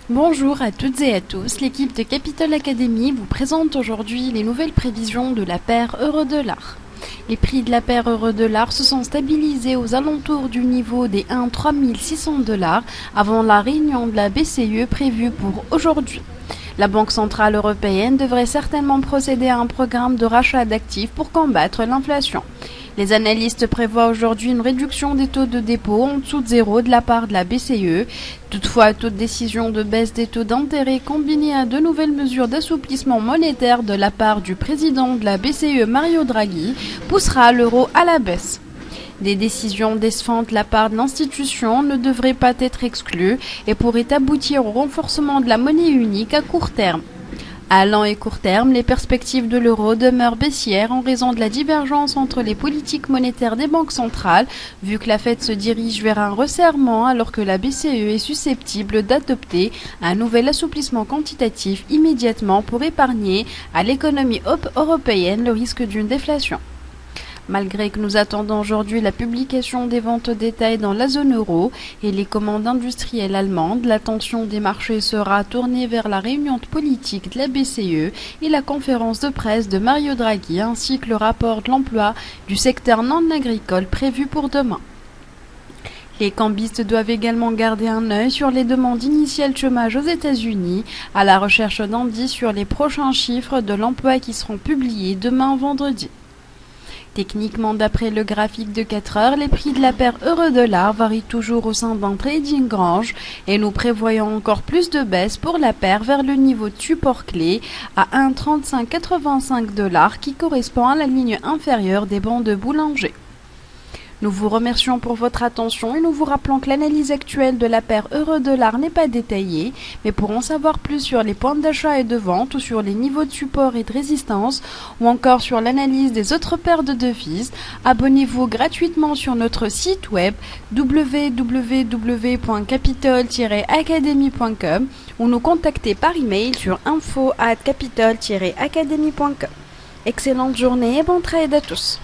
Bonjour à toutes et à tous, l'équipe de Capital Academy vous présente aujourd'hui les nouvelles prévisions de la paire euro-dollar. Les prix de la paire euro-dollar se sont stabilisés aux alentours du niveau des 1,3 600 $ avant la réunion de la BCE prévue pour aujourd'hui. La Banque centrale européenne devrait certainement procéder à un programme de rachat d'actifs pour combattre l'inflation. Les analystes prévoient aujourd'hui une réduction des taux de dépôt en dessous de zéro de la part de la BCE. Toutefois, toute décision de baisse des taux d'intérêt combinée à de nouvelles mesures d'assouplissement monétaire de la part du président de la BCE Mario Draghi poussera l'euro à la baisse. Des décisions décevantes de la part de l'institution ne devraient pas être exclues et pourraient aboutir au renforcement de la monnaie unique à court terme. À long et court terme, les perspectives de l'euro demeurent baissières en raison de la divergence entre les politiques monétaires des banques centrales, vu que la Fed se dirige vers un resserrement alors que la BCE est susceptible d'adopter un nouvel assouplissement quantitatif immédiatement pour épargner à l'économie européenne le risque d'une déflation. Malgré que nous attendons aujourd'hui la publication des ventes au détail dans la zone euro et les commandes industrielles allemandes, l'attention des marchés sera tournée vers la réunion politique de la BCE et la conférence de presse de Mario Draghi ainsi que le rapport de l'emploi du secteur non agricole prévu pour demain. Les cambistes doivent également garder un œil sur les demandes initiales de chômage aux États-Unis, à la recherche d'indices sur les prochains chiffres de l'emploi qui seront publiés demain vendredi. Techniquement, d'après le graphique de 4 heures, les prix de la paire euro-dollar varient toujours au sein d'un trading range et nous prévoyons encore plus de baisse pour la paire vers le niveau de support clé à 1,3585 $ qui correspond à la ligne inférieure des bancs de Boulanger. Nous vous remercions pour votre attention et nous vous rappelons que l'analyse actuelle de la paire euro-dollar n'est pas détaillée, mais pour en savoir plus sur les points d'achat et de vente ou sur les niveaux de support et de résistance ou encore sur l'analyse des autres paires de devises, abonnez-vous gratuitement sur notre site web www.capital-academy.com ou nous contacter par email sur info@capital-academy.com. Excellente journée et bon trade à tous.